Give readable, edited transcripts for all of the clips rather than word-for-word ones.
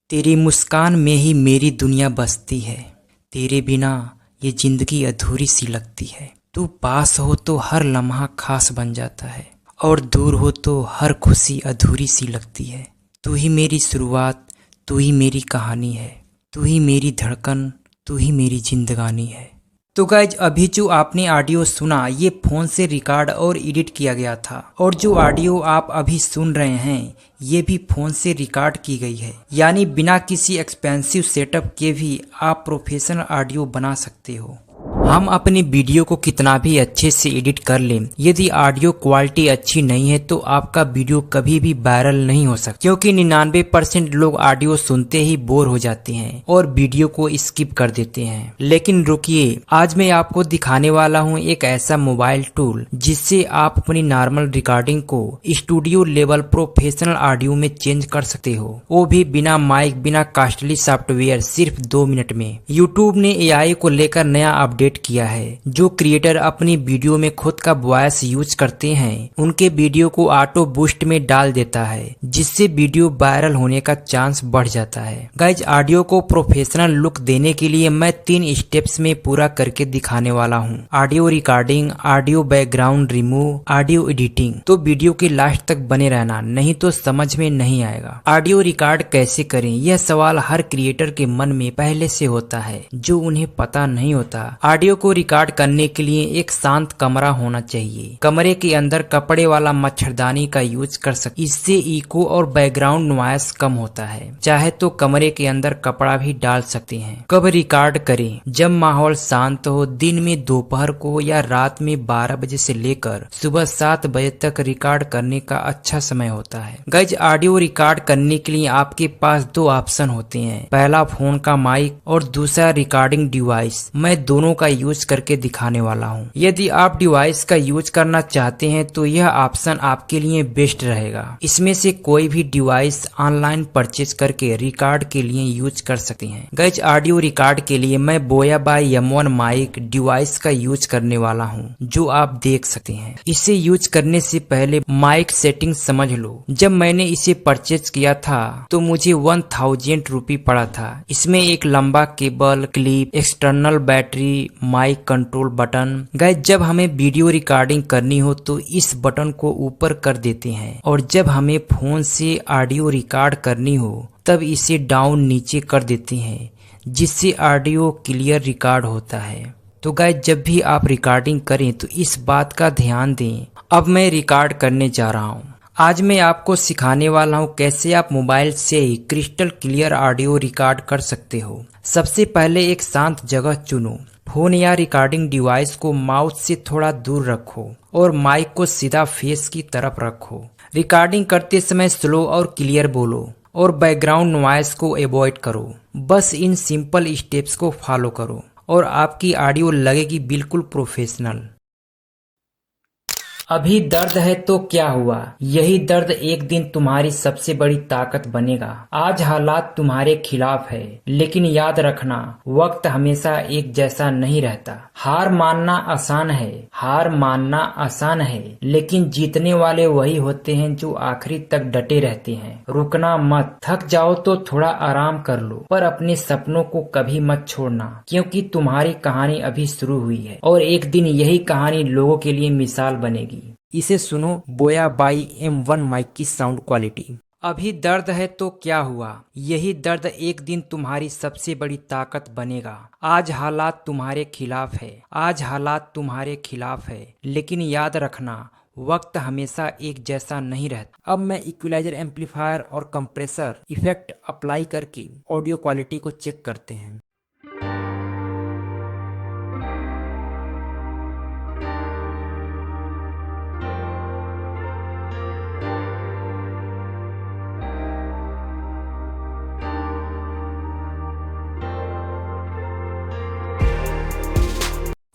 तेरी मुस्कान में ही मेरी दुनिया बसती है। तेरे बिना ये जिंदगी अधूरी सी लगती है। तू पास हो तो हर लम्हा खास बन जाता है, और दूर हो तो हर खुशी अधूरी सी लगती है। तू ही मेरी शुरुआत, तू ही मेरी कहानी है। तू ही मेरी धड़कन, तू ही मेरी जिंदगानी है। तो गाइज, अभी जो आपने ऑडियो सुना ये फ़ोन से रिकॉर्ड और एडिट किया गया था, और जो ऑडियो आप अभी सुन रहे हैं ये भी फ़ोन से रिकॉर्ड की गई है। यानी बिना किसी एक्सपेंसिव सेटअप के भी आप प्रोफेशनल ऑडियो बना सकते हो। हम अपनी वीडियो को कितना भी अच्छे से एडिट कर लें, यदि ऑडियो क्वालिटी अच्छी नहीं है तो आपका वीडियो कभी भी वायरल नहीं हो सकता, क्योंकि 99% लोग ऑडियो सुनते ही बोर हो जाते हैं और वीडियो को स्किप कर देते हैं। लेकिन रुकिए, आज मैं आपको दिखाने वाला हूं एक ऐसा मोबाइल टूल जिससे आप अपनी नॉर्मल रिकॉर्डिंग को स्टूडियो लेवल प्रोफेशनल ऑडियो में चेंज कर सकते हो, वो भी बिना माइक, बिना कॉस्टली सॉफ्टवेयर, सिर्फ 2 मिनट में। यूट्यूब ने एआई को लेकर नया अपडेट किया है। जो क्रिएटर अपनी वीडियो में खुद का वॉइस यूज करते हैं उनके वीडियो को ऑटो बूस्ट में डाल देता है, जिससे वीडियो वायरल होने का चांस बढ़ जाता है। गाइज, ऑडियो को प्रोफेशनल लुक देने के लिए मैं 3 स्टेप्स में पूरा करके दिखाने वाला हूँ। Audio recording, audio background remove, audio editing. तो वीडियो के लास्ट तक बने रहना, नहीं तो समझ में नहीं आएगा। ऑडियो रिकॉर्ड कैसे करें, यह सवाल हर क्रिएटर के मन में पहले से होता है, जो उन्हें पता नहीं होता। ऑडियो को रिकॉर्ड करने के लिए एक शांत कमरा होना चाहिए। कमरे के अंदर कपड़े वाला मच्छरदानी का यूज कर सकते, इससे इको और बैकग्राउंड नॉइस कम होता है। चाहे तो कमरे के अंदर कपड़ा भी डाल सकते हैं। कब रिकॉर्ड करें, जब माहौल शांत हो, दिन में, दोपहर को या रात में 12 बजे से लेकर सुबह 7 बजे तक रिकॉर्ड करने का अच्छा समय होता है। गाइज, ऑडियो रिकॉर्ड करने के लिए आपके पास 2 ऑप्शन होते हैं, पहला फोन का माइक और दूसरा रिकॉर्डिंग डिवाइस। मैं दोनों का यूज करके दिखाने वाला हूँ। यदि आप डिवाइस का यूज करना चाहते हैं तो यह ऑप्शन आपके लिए बेस्ट रहेगा। इसमें से कोई भी डिवाइस ऑनलाइन परचेज करके रिकॉर्ड के लिए यूज कर सकते हैं। गाइज, ऑडियो रिकॉर्ड के लिए मैं बोया बाय M1 माइक डिवाइस का यूज करने वाला हूँ, जो आप देख सकते हैं। इसे यूज करने से पहले माइक सेटिंग समझ लो। जब मैंने इसे परचेज किया था तो मुझे 1000 रुपये पड़ा था। इसमें एक लंबा cable, clip, external battery, mic control button. Guys, जब हमें वीडियो रिकॉर्डिंग करनी हो तो इस बटन को ऊपर कर देते हैं, और जब हमें फोन से ऑडियो रिकॉर्ड करनी हो तब इसे डाउन नीचे कर देते हैं, जिससे ऑडियो क्लियर रिकॉर्ड होता है। तो गाइस, जब भी आप रिकॉर्डिंग करें तो इस बात का ध्यान दें। अब मैं रिकॉर्ड करने जा रहा हूँ। आज मैं आपको सिखाने वाला हूँ कैसे आप मोबाइल से ही क्रिस्टल क्लियर ऑडियो रिकॉर्ड कर सकते हो। सबसे पहले एक शांत जगह चुनो। फोन या रिकॉर्डिंग डिवाइस को माउथ से थोड़ा दूर रखो और माइक को सीधा फेस की तरफ रखो। रिकॉर्डिंग करते समय स्लो और क्लियर बोलो और बैकग्राउंड नॉइस को अवॉइड करो। बस इन सिंपल स्टेप्स को फॉलो करो और आपकी ऑडियो लगेगी बिल्कुल प्रोफेशनल। अभी दर्द है तो क्या हुआ, यही दर्द एक दिन तुम्हारी सबसे बड़ी ताकत बनेगा। आज हालात तुम्हारे खिलाफ है, लेकिन याद रखना वक्त हमेशा एक जैसा नहीं रहता। हार मानना आसान है, हार मानना आसान है, लेकिन जीतने वाले वही होते हैं जो आखिरी तक डटे रहते हैं। रुकना मत, थक जाओ तो थोड़ा आराम कर लो, पर अपने सपनों को कभी मत छोड़ना, क्योंकि तुम्हारी कहानी अभी शुरू हुई है और एक दिन यही कहानी लोगों के लिए मिसाल बनेगी। इसे सुनो बोया बाई M1 माइक की साउंड क्वालिटी। अभी दर्द है तो क्या हुआ, यही दर्द एक दिन तुम्हारी सबसे बड़ी ताकत बनेगा। आज हालात तुम्हारे खिलाफ है, आज हालात तुम्हारे खिलाफ है, लेकिन याद रखना वक्त हमेशा एक जैसा नहीं रहता। अब मैं इक्विलाइजर, एम्पलीफायर और कंप्रेसर इफेक्ट अप्लाई करके ऑडियो क्वालिटी को चेक करते हैं।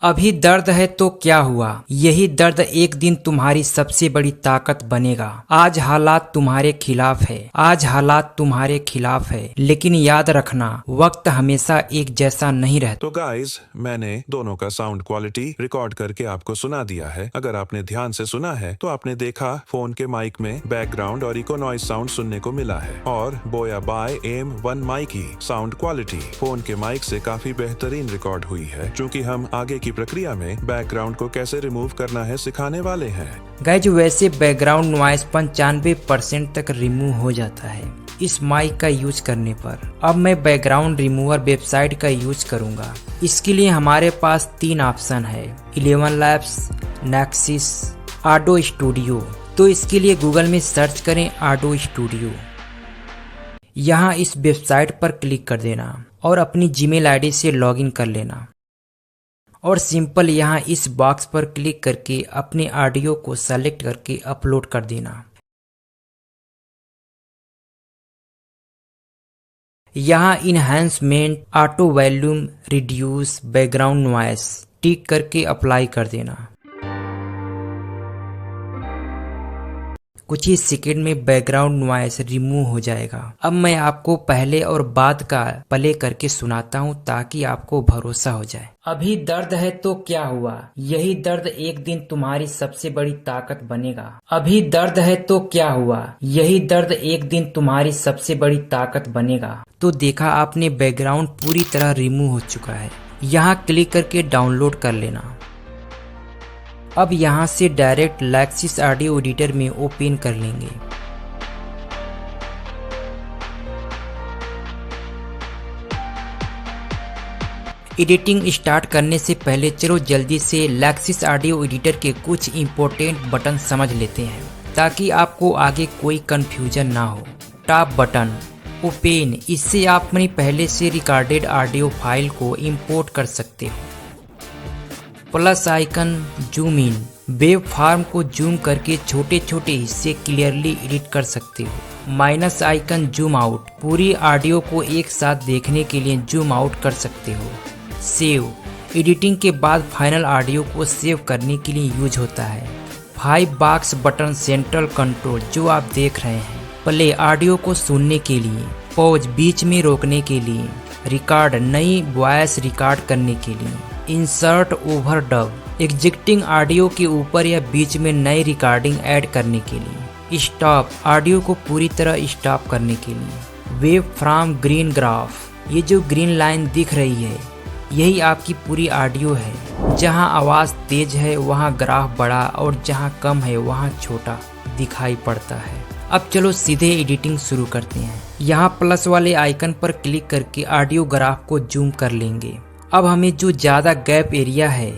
अभी दर्द है तो क्या हुआ, यही दर्द एक दिन तुम्हारी सबसे बड़ी ताकत बनेगा। आज हालात तुम्हारे खिलाफ है, आज हालात तुम्हारे खिलाफ है, लेकिन याद रखना वक्त हमेशा एक जैसा नहीं रहता। तो गाइस, मैंने दोनों का साउंड क्वालिटी रिकॉर्ड करके आपको सुना दिया है। अगर आपने ध्यान से सुना है तो आपने देखा फोन के माइक में बैकग्राउंड और इको नॉइज साउंड सुनने को मिला है, और बोया बाय AM1 माइक की साउंड क्वालिटी फोन के माइक से काफी बेहतरीन रिकॉर्ड हुई है। चूँकि हम आगे की प्रक्रिया में बैकग्राउंड को कैसे रिमूव करना है सिखाने वाले हैं। गाइज वैसे बैकग्राउंड नॉइस 95% तक रिमूव हो जाता है इस माइक का यूज करने पर। अब मैं बैकग्राउंड रिमूवर वेबसाइट का यूज करूंगा। इसके लिए हमारे पास 3 ऑप्शन है, 11 लैब्स, नेक्सिस, ऑडो स्टूडियो। तो इसके लिए गूगल में सर्च करें ऑडो स्टूडियो। यहाँ इस वेबसाइट पर क्लिक कर देना और अपनी जीमेल आईडी से लॉगिन कर लेना, और सिंपल यहाँ इस बॉक्स पर क्लिक करके अपने ऑडियो को सेलेक्ट करके अपलोड कर देना। यहाँ enhancement, auto volume, reduce background noise tick करके अप्लाई कर देना। कुछ ही सेकंड में बैकग्राउंड नॉइस रिमूव हो जाएगा। अब मैं आपको पहले और बाद का प्ले करके सुनाता हूँ ताकि आपको भरोसा हो जाए। अभी दर्द है तो क्या हुआ, यही दर्द एक दिन तुम्हारी सबसे बड़ी ताकत बनेगा। अभी दर्द है तो क्या हुआ, यही दर्द एक दिन तुम्हारी सबसे बड़ी ताकत बनेगा। तो देखा आपने, बैकग्राउंड पूरी तरह रिमूव हो चुका है। यहाँ क्लिक करके डाउनलोड कर लेना। अब यहाँ से डायरेक्ट लैक्सिस ऑडियो एडिटर में ओपन कर लेंगे। एडिटिंग स्टार्ट करने से पहले चलो जल्दी से लैक्सिस ऑडियो एडिटर के कुछ इंपॉर्टेंट बटन समझ लेते हैं ताकि आपको आगे कोई कंफ्यूजन ना हो। टॉप बटन ओपन, इससे आप अपनी पहले से रिकॉर्डेड ऑडियो फाइल को इंपोर्ट कर सकते हो। Plus icon zoom in, web form को जूम करके छोटे छोटे हिस्से क्लियरली एडिट कर सकते हो। माइनस आइकन जूम आउट, पूरी ऑडियो को एक साथ देखने के लिए जूम आउट कर सकते हो। सेव, एडिटिंग के बाद फाइनल ऑडियो को सेव करने के लिए यूज होता है। 5 बॉक्स बटन सेंट्रल कंट्रोल जो आप देख रहे हैं। प्ले, ऑडियो को सुनने के लिए। पॉज, बीच में रोकने के लिए। रिकॉर्ड, नई वॉइस रिकॉर्ड करने के लिए। इंसर्ट ओवरडब, एग्जिस्टिंग ऑडियो के ऊपर या बीच में नई रिकॉर्डिंग ऐड करने के लिए। स्टॉप, ऑडियो को पूरी तरह स्टॉप करने के लिए। वेव फ्रॉम ग्रीन ग्राफ, ये जो ग्रीन लाइन दिख रही है यही आपकी पूरी ऑडियो है। जहां आवाज़ तेज है वहां ग्राफ बड़ा और जहां कम है वहां छोटा दिखाई पड़ता है। अब चलो सीधे एडिटिंग शुरू करते हैं। यहाँ प्लस वाले आइकन पर क्लिक करके ऑडियो ग्राफ को जूम कर लेंगे। अब हमें जो ज़्यादा गैप एरिया है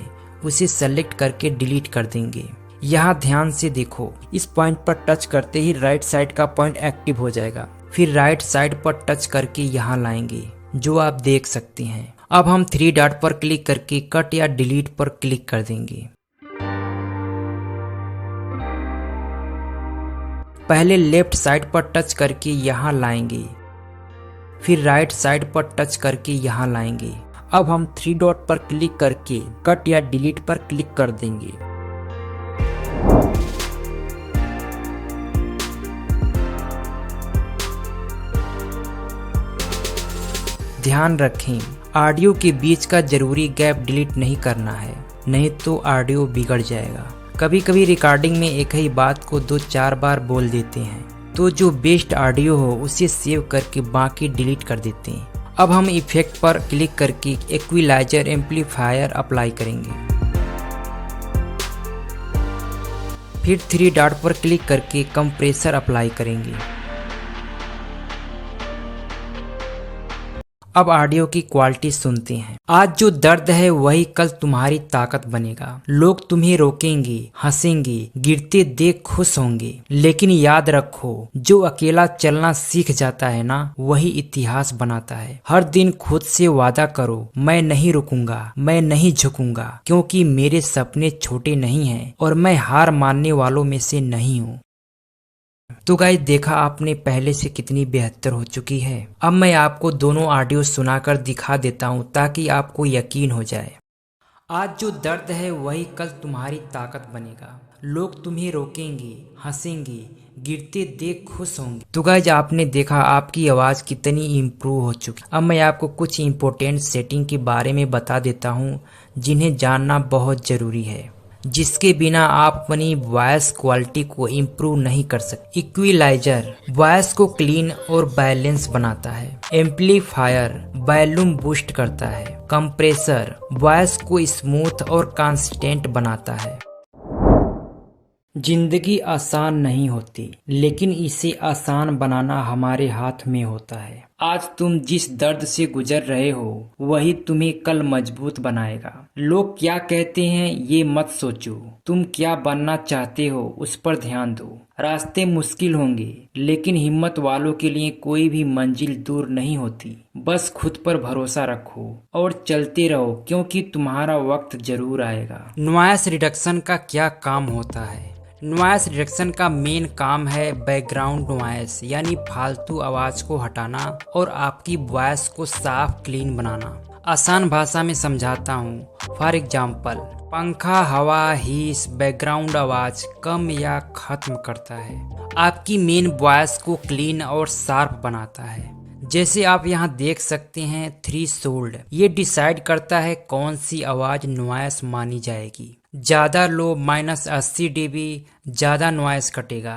उसे सेलेक्ट करके डिलीट कर देंगे। यहाँ ध्यान से देखो, इस पॉइंट पर टच करते ही राइट साइड का पॉइंट एक्टिव हो जाएगा। फिर राइट साइड पर टच करके यहाँ लाएंगे जो आप देख सकते हैं। अब हम 3 डॉट पर क्लिक करके कट या डिलीट पर क्लिक कर देंगे। पहले लेफ्ट साइड पर टच करके यहाँ लाएंगे, फिर राइट साइड पर टच करके यहाँ लाएंगे। अब हम 3 डॉट पर क्लिक करके कट या डिलीट पर क्लिक कर देंगे। ध्यान रखें, ऑडियो के बीच का जरूरी गैप डिलीट नहीं करना है, नहीं तो ऑडियो बिगड़ जाएगा। कभी कभी रिकॉर्डिंग में एक ही बात को 2-4 बार बोल देते हैं, तो जो बेस्ट ऑडियो हो उसे सेव करके बाकी डिलीट कर देते हैं। अब हम इफेक्ट पर क्लिक करके इक्विलाइजर एम्पलीफायर अप्लाई करेंगे। फिर 3 डॉट पर क्लिक करके कंप्रेसर अप्लाई करेंगे। अब ऑडियो की क्वालिटी सुनते हैं। आज जो दर्द है वही कल तुम्हारी ताकत बनेगा। लोग तुम्हें रोकेंगे, हंसेंगे, गिरते देख खुश होंगे, लेकिन याद रखो जो अकेला चलना सीख जाता है ना वही इतिहास बनाता है। हर दिन खुद से वादा करो, मैं नहीं रुकूंगा, मैं नहीं झुकूंगा, क्योंकि मेरे सपने छोटे नहीं हैं और मैं हार मानने वालों में से नहीं हूँ। तो गाइस, देखा आपने पहले से कितनी बेहतर हो चुकी है। अब मैं आपको दोनों ऑडियो सुनाकर दिखा देता हूँ ताकि आपको यकीन हो जाए। आज जो दर्द है वही कल तुम्हारी ताकत बनेगा। लोग तुम्हें रोकेंगे, हंसेंगे, गिरते देख खुश होंगे। तो गाइज आपने देखा आपकी आवाज़ कितनी इम्प्रूव हो चुकी। अब मैं आपको कुछ इम्पोर्टेंट सेटिंग के बारे में बता देता हूँ जिन्हें जानना बहुत ज़रूरी है, जिसके बिना आप अपनी वॉइस क्वालिटी को इम्प्रूव नहीं कर सकते। इक्विलाइजर वॉइस को क्लीन और बैलेंस बनाता है। एम्पलीफायर वॉल्यूम बूस्ट करता है। कंप्रेसर वॉइस को स्मूथ और कंसिस्टेंट बनाता है। जिंदगी आसान नहीं होती, लेकिन इसे आसान बनाना हमारे हाथ में होता है। आज तुम जिस दर्द से गुजर रहे हो वही तुम्हें कल मजबूत बनाएगा। लोग क्या कहते हैं ये मत सोचो, तुम क्या बनना चाहते हो उस पर ध्यान दो। रास्ते मुश्किल होंगे, लेकिन हिम्मत वालों के लिए कोई भी मंजिल दूर नहीं होती। बस खुद पर भरोसा रखो और चलते रहो, क्योंकि तुम्हारा वक्त जरूर आएगा। नॉइस रिडक्शन का क्या काम होता है? नॉइस रिडक्शन का मेन काम है बैकग्राउंड नॉइस यानी फालतू आवाज को हटाना और आपकी वॉइस को साफ क्लीन बनाना। आसान भाषा में समझाता हूँ। फॉर एग्जाम्पल, पंखा, हवा, हीस बैकग्राउंड आवाज कम या खत्म करता है। आपकी मेन वॉइस को क्लीन और शार्प बनाता है। जैसे आप यहाँ देख सकते हैं, थ्रेशोल्ड ये डिसाइड करता है कौन सी आवाज नॉइस मानी जाएगी। ज़्यादा लो -80 dB ज़्यादा नॉइस कटेगा,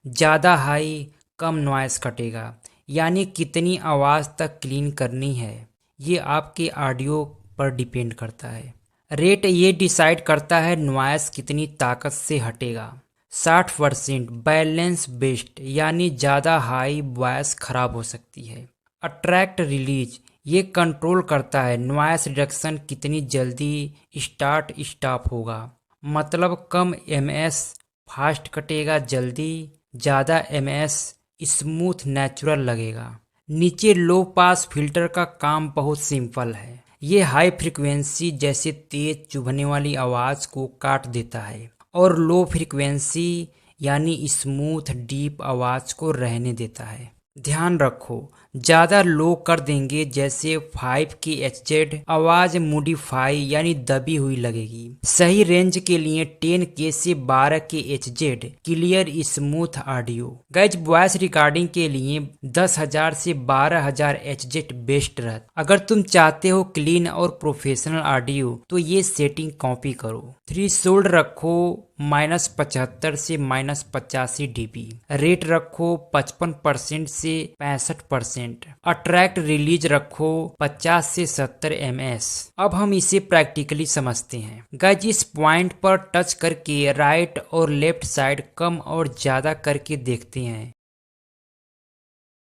ज़्यादा हाई कम नॉइस कटेगा। यानी कितनी आवाज़ तक क्लीन करनी है ये आपके ऑडियो पर डिपेंड करता है। रेट ये डिसाइड करता है नॉइस कितनी ताकत से हटेगा। 60% बैलेंस बेस्ट यानी ज़्यादा हाई वॉइस खराब हो सकती है। अट्रैक्ट रिलीज ये कंट्रोल करता है नॉइस रिडक्शन कितनी जल्दी स्टार्ट स्टॉप होगा। मतलब कम एमएस फास्ट कटेगा जल्दी, ज़्यादा एमएस स्मूथ नेचुरल लगेगा। नीचे लो पास फिल्टर का काम बहुत सिंपल है। ये हाई फ्रीक्वेंसी जैसे तेज चुभने वाली आवाज़ को काट देता है और लो फ्रीक्वेंसी यानी स्मूथ डीप आवाज़ को रहने देता है। ध्यान रखो, ज़्यादा लो कर देंगे जैसे 5 की HZ आवाज़ मोडिफाई यानी दबी हुई लगेगी। सही रेंज के लिए 10K से 12K HZ clear smooth audio. Guys voice recording के लिए 10,000 से 12,000 HZ बेस्ट रहता। अगर तुम चाहते हो क्लीन और प्रोफेशनल ऑडियो तो ये सेटिंग कॉपी करो। थ्रेशोल्ड रखो -75 से -85 dB। रेट रखो 55% से 65%। अट्रैक्ट रिलीज रखो 50 से 70 ms। अब हम इसे प्रैक्टिकली समझते हैं। गाइज इस पॉइंट पर टच करके राइट और लेफ्ट साइड कम और ज्यादा करके देखते हैं।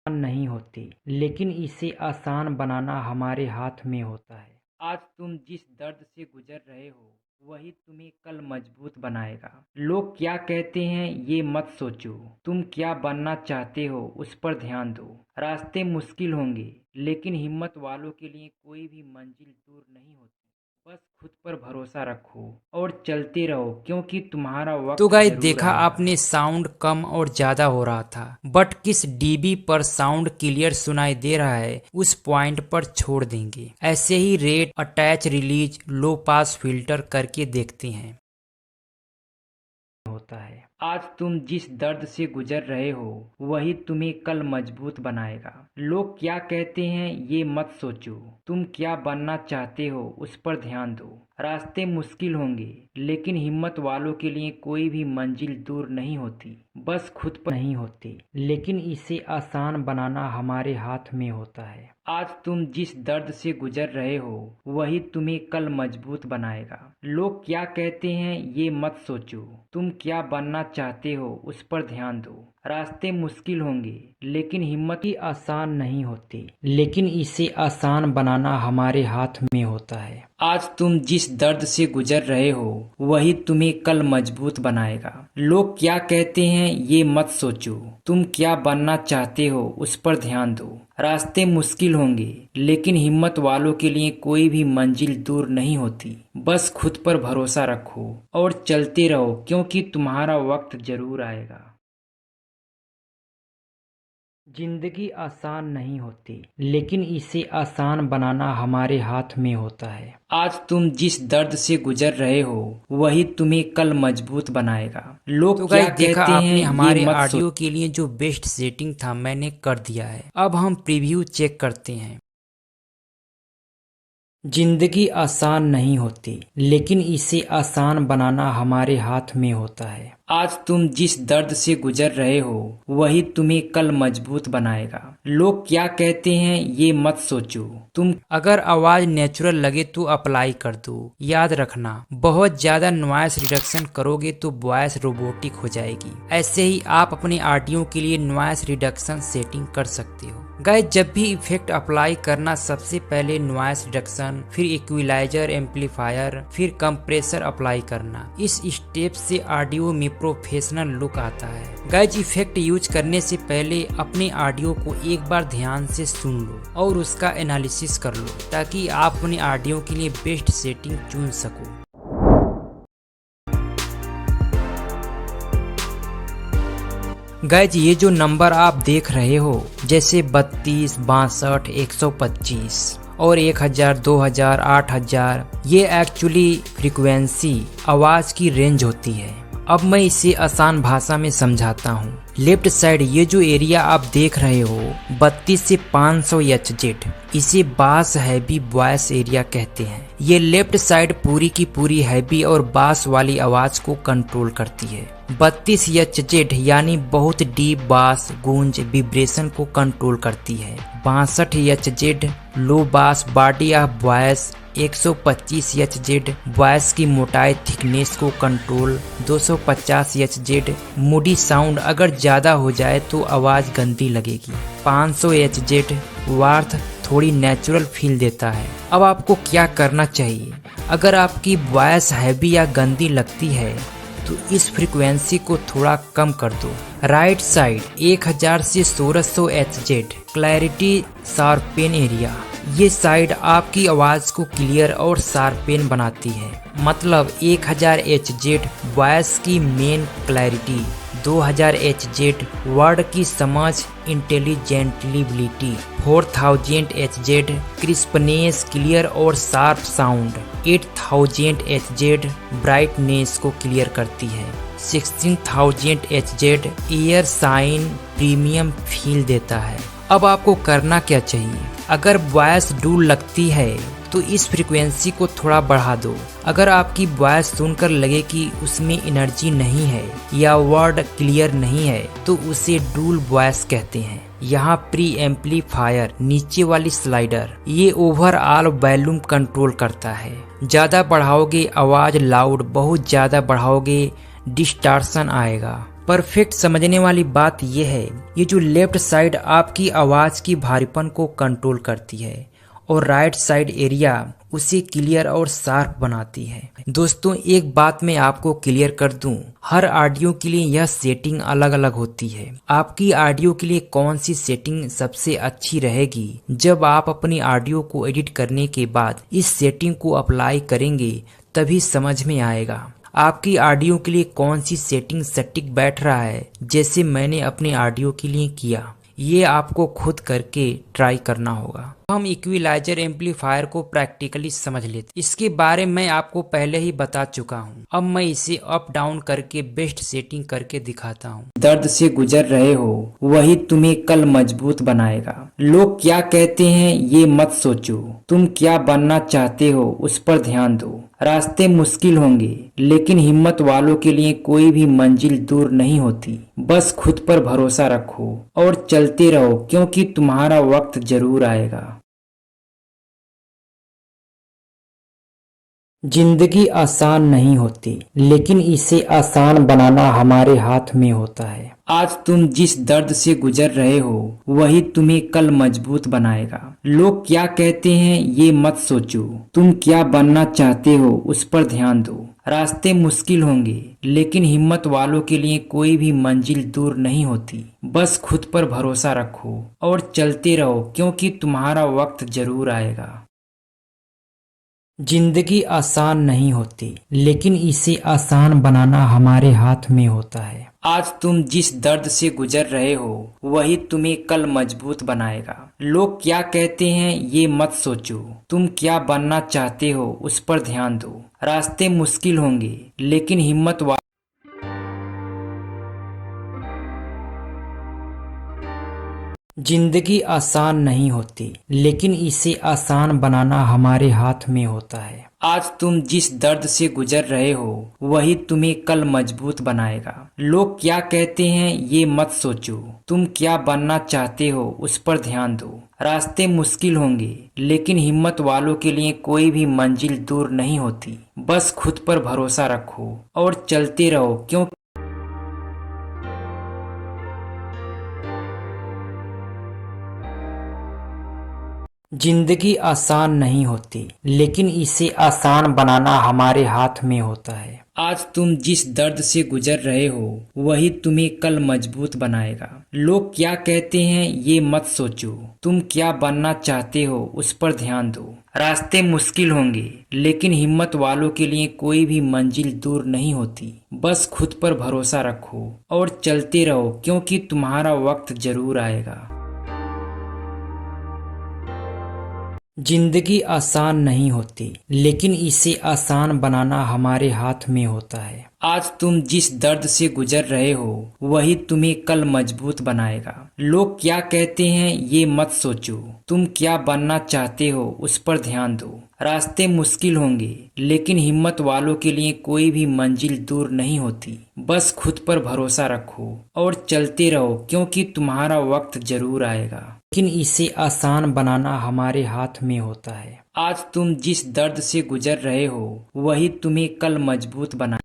नहीं होती, लेकिन इसे आसान बनाना हमारे हाथ में होता है। आज तुम जिस दर्द से गुजर रहे हो वही तुम्हें कल मजबूत बनाएगा। लोग क्या कहते हैं ये मत सोचो, तुम क्या बनना चाहते हो उस पर ध्यान दो। रास्ते मुश्किल होंगे, लेकिन हिम्मत वालों के लिए कोई भी मंजिल दूर नहीं होती। बस खुद पर भरोसा रखो और चलते रहो, क्योंकि तुम्हारा वक्त तो गाइस देखा आपने, साउंड कम और ज्यादा हो रहा था, बट किस डीबी पर साउंड क्लियर सुनाई दे रहा है उस पॉइंट पर छोड़ देंगे। ऐसे ही रेट, अटैच, रिलीज, लो पास फिल्टर करके देखते हैं होता है। आज तुम जिस दर्द से गुजर रहे हो वही तुम्हें कल मजबूत बनाएगा। लोग क्या कहते हैं ये मत सोचो, तुम क्या बनना चाहते हो उस पर ध्यान दो। रास्ते मुश्किल होंगे, लेकिन हिम्मत वालों के लिए कोई भी मंजिल दूर नहीं होती। बस खुद पर नहीं होती, लेकिन इसे आसान बनाना हमारे हाथ में होता है। आज तुम जिस दर्द से गुजर रहे हो वही तुम्हें कल मजबूत बनाएगा। लोग क्या कहते हैं ये मत सोचो, तुम क्या बनना चाहते हो उस पर ध्यान दो। रास्ते मुश्किल होंगे, लेकिन हिम्मत ही आसान नहीं होती, लेकिन इसे आसान बनाना हमारे हाथ में होता है। आज तुम जिस दर्द से गुजर रहे हो वही तुम्हें कल मजबूत बनाएगा। लोग क्या कहते हैं ये मत सोचो, तुम क्या बनना चाहते हो उस पर ध्यान दो। रास्ते मुश्किल होंगे, लेकिन हिम्मत वालों के लिए कोई भी मंजिल दूर नहीं होती। बस खुद पर भरोसा रखो और चलते रहो, क्योंकि तुम्हारा वक्त जरूर आएगा। जिंदगी आसान नहीं होती, लेकिन इसे आसान बनाना हमारे हाथ में होता है। आज तुम जिस दर्द से गुजर रहे हो वही तुम्हें कल मजबूत बनाएगा। लोग तो क्या गाइस, देखा कहते आपने हैं हमारे ये मत ऑडियो के लिए जो बेस्ट सेटिंग था मैंने कर दिया है। अब हम प्रीव्यू चेक करते हैं। जिंदगी आसान नहीं होती, लेकिन इसे आसान बनाना हमारे हाथ में होता है। आज तुम जिस दर्द से गुजर रहे हो वही तुम्हें कल मजबूत बनाएगा। लोग क्या कहते हैं ये मत सोचो। तुम अगर आवाज नेचुरल लगे तो अप्लाई कर दो। याद रखना, बहुत ज्यादा नॉइस रिडक्शन करोगे तो वॉइस रोबोटिक हो जाएगी। ऐसे ही आप अपने ऑडियो के लिए नॉइस रिडक्शन सेटिंग कर सकते हो। गाइस, जब भी इफेक्ट अप्लाई करना सबसे पहले नॉइस रिडक्शन, फिर इक्विलाइजर, एम्पलीफायर, फिर कंप्रेसर अप्लाई करना। इस स्टेप से ऑडियो में प्रोफेशनल लुक आता है। गाइस, इफेक्ट यूज करने से पहले अपने ऑडियो को एक बार ध्यान से सुन लो और उसका एनालिसिस कर लो ताकि आप अपने ऑडियो के लिए बेस्ट सेटिंग चुन सको। गाइज, ये जो नंबर आप देख रहे हो जैसे 32, 62, 125 और 1000, 2000, 8000, ये एक्चुअली फ्रीक्वेंसी आवाज की रेंज होती है। अब मैं इसे आसान भाषा में समझाता हूँ। लेफ्ट साइड ये जो एरिया आप देख रहे हो 32 से 500 HZ, इसे बास हैवी वॉइस एरिया कहते हैं। ये लेफ्ट साइड पूरी की पूरी हैवी और बास वाली आवाज को कंट्रोल करती है। 32 HZ यानी बहुत डीप बास, गूंज, विब्रेशन को कंट्रोल करती है। 62 HZ लो बास body of voice. 125 HZ voice की मोटाई, थिकनेस को कंट्रोल। 250 HZ मूडी साउंड, अगर ज्यादा हो जाए तो आवाज गंदी लगेगी। 500 HZ वार्थ, थोड़ी नेचुरल फील देता है। अब आपको क्या करना चाहिए? अगर आपकी वॉइस हैवी या गंदी लगती है तो इस फ्रीक्वेंसी को थोड़ा कम कर दो। राइट साइड 1000 से 1600 HZ क्लैरिटी शार्पेन एरिया, ये साइड आपकी आवाज को क्लियर और शार्पेन बनाती है। मतलब 1000 HZ वॉइस की मेन क्लैरिटी, 2000 HZ वर्ड की समझ, इंटेलिजेंटलिबिलिटी, 4000 HZ क्रिस्पनेस, क्लियर और शार्प साउंड, 8000 HZ ब्राइटनेस को क्लियर करती है, 16000 HZ ear sign premium feel देता है। अब आपको करना क्या चाहिए? अगर वॉइस डूल लगती है तो इस फ्रीक्वेंसी को थोड़ा बढ़ा दो। अगर आपकी वॉइस सुनकर लगे कि उसमें एनर्जी नहीं है या वर्ड क्लियर नहीं है तो उसे डूल वॉइस कहते हैं। यहाँ प्री एम्पलीफायर नीचे वाली स्लाइडर, ये ओवरऑल वॉल्यूम कंट्रोल करता है। ज्यादा बढ़ाओगे आवाज लाउड, बहुत ज्यादा बढ़ाओगे डिस्टॉर्शन आएगा। परफेक्ट समझने वाली बात यह है, ये जो लेफ्ट साइड आपकी आवाज की भारीपन को कंट्रोल करती है और राइट साइड एरिया उसे क्लियर और शार्प बनाती है। दोस्तों, एक बात मैं आपको क्लियर कर दूं, हर ऑडियो के लिए यह सेटिंग अलग अलग होती है। आपकी ऑडियो के लिए कौन सी सेटिंग सबसे अच्छी रहेगी, जब आप अपनी ऑडियो को एडिट करने के बाद इस सेटिंग को अप्लाई करेंगे तभी समझ में आएगा। आपकी ऑडियो के लिए कौन सी सेटिंग सटीक बैठ रहा है, जैसे मैंने अपने ऑडियो के लिए किया, ये आपको खुद करके ट्राई करना होगा। हम इक्विलाइजर एम्पलीफायर को प्रैक्टिकली समझ लेते। इसके बारे में आपको पहले ही बता चुका हूँ। अब मैं इसे अप डाउन करके बेस्ट सेटिंग करके दिखाता हूँ। दर्द से गुजर रहे हो वही तुम्हें कल मजबूत बनाएगा। लोग क्या कहते हैं ये मत सोचो। तुम क्या बनना चाहते हो उस पर ध्यान दो। रास्ते मुश्किल होंगे, लेकिन हिम्मत वालों के लिए कोई भी मंजिल दूर नहीं होती। बस खुद पर भरोसा रखो और चलते रहो, क्योंकि तुम्हारा वक्त जरूर आएगा। जिंदगी आसान नहीं होती, लेकिन इसे आसान बनाना हमारे हाथ में होता है। आज तुम जिस दर्द से गुजर रहे हो वही तुम्हें कल मजबूत बनाएगा। लोग क्या कहते हैं ये मत सोचो। तुम क्या बनना चाहते हो उस पर ध्यान दो। रास्ते मुश्किल होंगे, लेकिन हिम्मत वालों के लिए कोई भी मंजिल दूर नहीं होती। बस खुद पर भरोसा रखो और चलते रहो, क्योंकि तुम्हारा वक्त जरूर आएगा। जिंदगी आसान नहीं होती, लेकिन इसे आसान बनाना हमारे हाथ में होता है। आज तुम जिस दर्द से गुजर रहे हो वही तुम्हें कल मजबूत बनाएगा। लोग क्या कहते हैं ये मत सोचो, तुम क्या बनना चाहते हो उस पर ध्यान दो। रास्ते मुश्किल होंगे लेकिन हिम्मत जिंदगी आसान नहीं होती लेकिन इसे आसान बनाना हमारे हाथ में होता है। आज तुम जिस दर्द से गुजर रहे हो वही तुम्हें कल मजबूत बनाएगा। लोग क्या कहते हैं ये मत सोचो, तुम क्या बनना चाहते हो उस पर ध्यान दो। रास्ते मुश्किल होंगे लेकिन हिम्मत वालों के लिए कोई भी मंजिल दूर नहीं होती। बस खुद पर भरोसा रखो और चलते रहो, क्यों जिंदगी आसान नहीं होती लेकिन इसे आसान बनाना हमारे हाथ में होता है। आज तुम जिस दर्द से गुजर रहे हो वही तुम्हें कल मजबूत बनाएगा। लोग क्या कहते हैं ये मत सोचो, तुम क्या बनना चाहते हो उस पर ध्यान दो। रास्ते मुश्किल होंगे लेकिन हिम्मत वालों के लिए कोई भी मंजिल दूर नहीं होती। बस खुद पर भरोसा रखो और चलते रहो, क्योंकि तुम्हारा वक्त जरूर आएगा। जिंदगी आसान नहीं होती लेकिन इसे आसान बनाना हमारे हाथ में होता है। आज तुम जिस दर्द से गुजर रहे हो वही तुम्हें कल मजबूत बनाएगा। लोग क्या कहते हैं ये मत सोचो, तुम क्या बनना चाहते हो उस पर ध्यान दो। रास्ते मुश्किल होंगे लेकिन हिम्मत वालों के लिए कोई भी मंजिल दूर नहीं होती। बस खुद पर भरोसा रखो और चलते रहो, क्योंकि तुम्हारा वक्त जरूर आएगा। लेकिन इसे आसान बनाना हमारे हाथ में होता है। आज तुम जिस दर्द से गुजर रहे हो वही तुम्हें कल मजबूत बना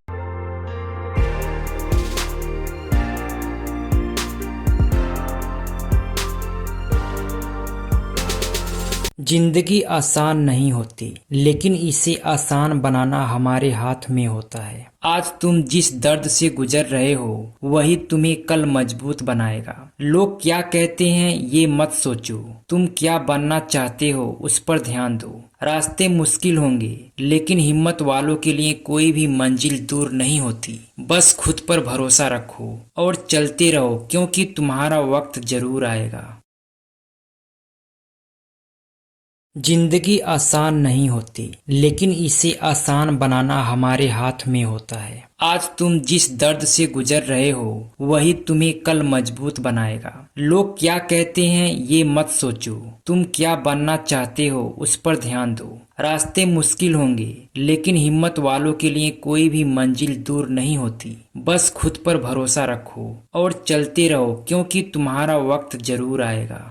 जिंदगी आसान नहीं होती लेकिन इसे आसान बनाना हमारे हाथ में होता है। आज तुम जिस दर्द से गुजर रहे हो वही तुम्हें कल मजबूत बनाएगा। लोग क्या कहते हैं ये मत सोचो, तुम क्या बनना चाहते हो उस पर ध्यान दो। रास्ते मुश्किल होंगे लेकिन हिम्मत वालों के लिए कोई भी मंजिल दूर नहीं होती। बस खुद पर भरोसा रखो और चलते रहो, क्योंकि तुम्हारा वक्त जरूर आएगा। जिंदगी आसान नहीं होती लेकिन इसे आसान बनाना हमारे हाथ में होता है। आज तुम जिस दर्द से गुजर रहे हो वही तुम्हें कल मजबूत बनाएगा। लोग क्या कहते हैं ये मत सोचो, तुम क्या बनना चाहते हो उस पर ध्यान दो। रास्ते मुश्किल होंगे लेकिन हिम्मत वालों के लिए कोई भी मंजिल दूर नहीं होती। बस खुद पर भरोसा रखो और चलते रहो, क्योंकि तुम्हारा वक्त जरूर आएगा।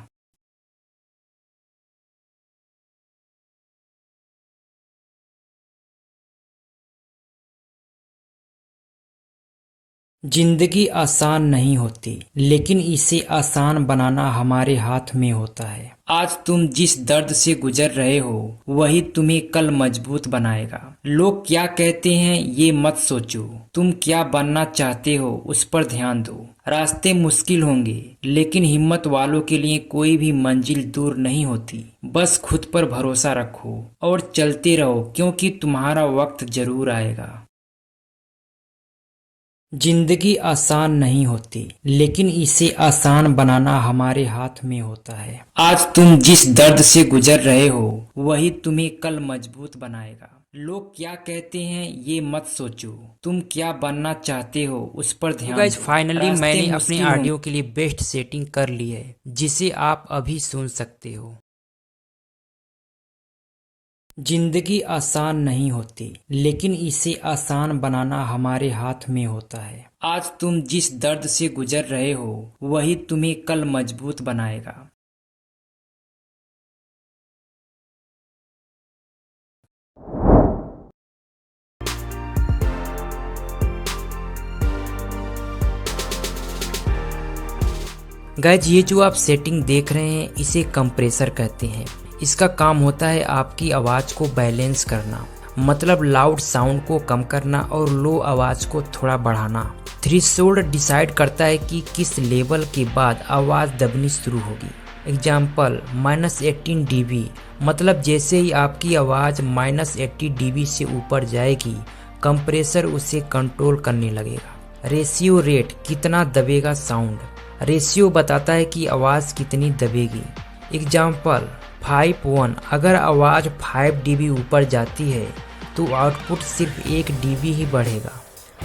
जिंदगी आसान नहीं होती लेकिन इसे आसान बनाना हमारे हाथ में होता है। आज तुम जिस दर्द से गुजर रहे हो वही तुम्हें कल मजबूत बनाएगा। लोग क्या कहते हैं ये मत सोचो, तुम क्या बनना चाहते हो उस पर ध्यान दो। रास्ते मुश्किल होंगे लेकिन हिम्मत वालों के लिए कोई भी मंजिल दूर नहीं होती। बस खुद पर भरोसा रखो और चलते रहो, क्योंकि तुम्हारा वक्त जरूर आएगा। जिंदगी आसान नहीं होती लेकिन इसे आसान बनाना हमारे हाथ में होता है। आज तुम जिस दर्द से गुजर रहे हो वही तुम्हें कल मजबूत बनाएगा। लोग क्या कहते हैं ये मत सोचो, तुम क्या बनना चाहते हो उस पर ध्यान दो। फाइनली मैंने अपने ऑडियो के लिए बेस्ट सेटिंग कर ली है जिसे आप अभी सुन सकते हो। जिंदगी आसान नहीं होती लेकिन इसे आसान बनाना हमारे हाथ में होता है। आज तुम जिस दर्द से गुजर रहे हो वही तुम्हें कल मजबूत बनाएगा। गाइज, ये जो आप सेटिंग देख रहे हैं इसे कंप्रेसर कहते हैं। इसका काम होता है आपकी आवाज़ को बैलेंस करना, मतलब लाउड साउंड को कम करना और लो आवाज़ को थोड़ा बढ़ाना। थ्रेशोल्ड डिसाइड करता है कि किस लेवल के बाद आवाज़ दबनी शुरू होगी। एग्जाम्पल -18 dB, मतलब जैसे ही आपकी आवाज़ -80 dB से ऊपर जाएगी कंप्रेसर उसे कंट्रोल करने लगेगा। रेशियो रेट कितना दबेगा साउंड। रेशियो बताता है कि आवाज़ कितनी दबेगी। एग्जाम्पल 5:1 अगर आवाज़ 5 dB ऊपर जाती है तो आउटपुट सिर्फ 1 dB ही बढ़ेगा।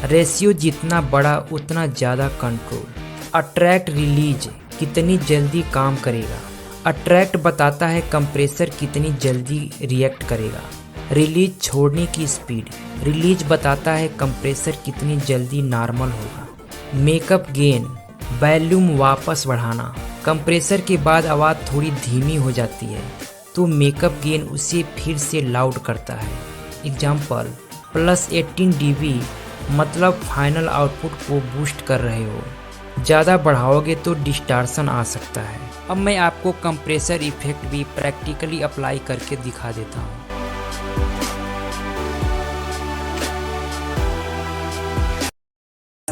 रेशियो जितना बड़ा उतना ज़्यादा कंट्रोल। अट्रैक्ट रिलीज कितनी जल्दी काम करेगा। अट्रैक्ट बताता है कंप्रेसर कितनी जल्दी रिएक्ट करेगा। रिलीज छोड़ने की स्पीड। रिलीज बताता है कंप्रेसर कितनी जल्दी नॉर्मल होगा। मेकअप गेन वॉल्यूम वापस बढ़ाना। कंप्रेसर के बाद आवाज़ थोड़ी धीमी हो जाती है तो मेकअप गेन उसे फिर से लाउड करता है। एग्जाम्पल +18 dB मतलब फाइनल आउटपुट को बूस्ट कर रहे हो। ज़्यादा बढ़ाओगे तो डिस्टॉर्शन आ सकता है। अब मैं आपको कंप्रेसर इफेक्ट भी प्रैक्टिकली अप्लाई करके दिखा देता हूँ।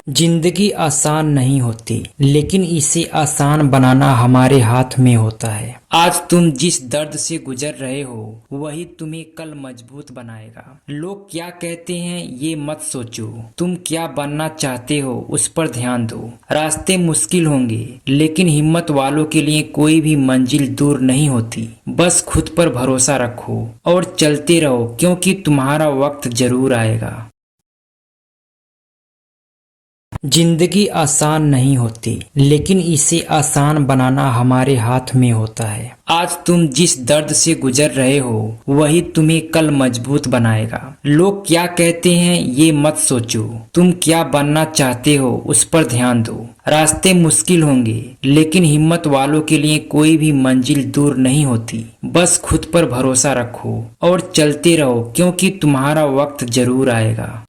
जिंदगी आसान नहीं होती लेकिन इसे आसान बनाना हमारे हाथ में होता है। आज तुम जिस दर्द से गुजर रहे हो वही तुम्हें कल मजबूत बनाएगा। लोग क्या कहते हैं ये मत सोचो, तुम क्या बनना चाहते हो उस पर ध्यान दो। रास्ते मुश्किल होंगे लेकिन हिम्मत वालों के लिए कोई भी मंजिल दूर नहीं होती। बस खुद पर भरोसा रखो और चलते रहो क्योंकि तुम्हारा वक्त जरूर आएगा। जिंदगी आसान नहीं होती लेकिन इसे आसान बनाना हमारे हाथ में होता है। आज तुम जिस दर्द से गुजर रहे हो वही तुम्हें कल मजबूत बनाएगा। लोग क्या कहते हैं ये मत सोचो, तुम क्या बनना चाहते हो उस पर ध्यान दो। रास्ते मुश्किल होंगे लेकिन हिम्मत वालों के लिए कोई भी मंजिल दूर नहीं होती। बस खुद पर भरोसा रखो और चलते रहो क्योंकि तुम्हारा वक्त जरूर आएगा।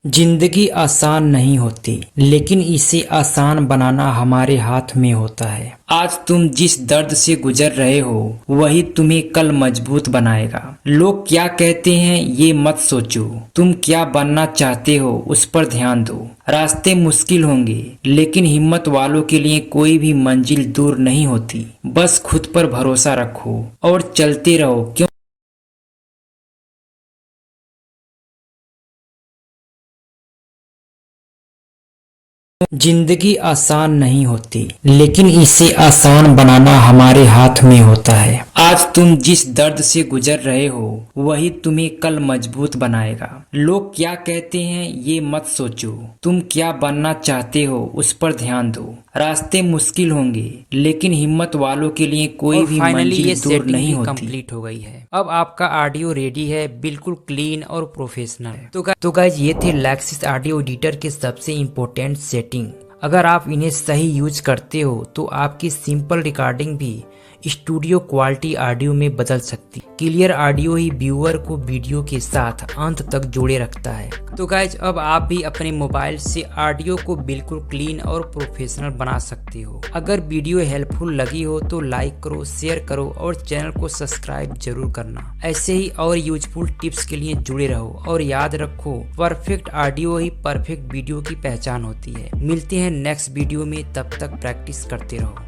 जिंदगी आसान नहीं होती लेकिन इसे आसान बनाना हमारे हाथ में होता है। आज तुम जिस दर्द से गुजर रहे हो वही तुम्हें कल मजबूत बनाएगा। लोग क्या कहते हैं ये मत सोचो, तुम क्या बनना चाहते हो उस पर ध्यान दो। रास्ते मुश्किल होंगे लेकिन हिम्मत वालों के लिए कोई भी मंजिल दूर नहीं होती। बस खुद पर भरोसा रखो और चलते रहो क्यों जिंदगी आसान नहीं होती लेकिन इसे आसान बनाना हमारे हाथ में होता है। आज तुम जिस दर्द से गुजर रहे हो वही तुम्हें कल मजबूत बनाएगा। लोग क्या कहते हैं ये मत सोचो, तुम क्या बनना चाहते हो उस पर ध्यान दो। रास्ते मुश्किल होंगे लेकिन हिम्मत वालों के लिए कोई भी मंजिल दूर नहीं होती। कंप्लीट हो गई है। अब आपका ऑडियो रेडी है, बिल्कुल क्लीन और प्रोफेशनल। तो गाइज ये थे लेक्सिस ऑडियो एडिटर के सबसे इम्पोर्टेंट सेटिंग। अगर आप इन्हें सही यूज करते हो तो आपकी सिंपल रिकॉर्डिंग भी स्टूडियो क्वालिटी ऑडियो में बदल सकती। क्लियर ऑडियो ही व्यूअर को वीडियो के साथ अंत तक जोड़े रखता है। तो गाइज अब आप भी अपने मोबाइल से ऑडियो को बिल्कुल क्लीन और प्रोफेशनल बना सकते हो। अगर वीडियो हेल्पफुल लगी हो तो लाइक करो, शेयर करो और चैनल को सब्सक्राइब जरूर करना। ऐसे ही और यूजफुल टिप्स के लिए जुड़े रहो और याद रखो परफेक्ट ऑडियो ही परफेक्ट वीडियो की पहचान होती है। मिलते हैं नेक्स्ट वीडियो में, तब तक प्रैक्टिस करते रहो।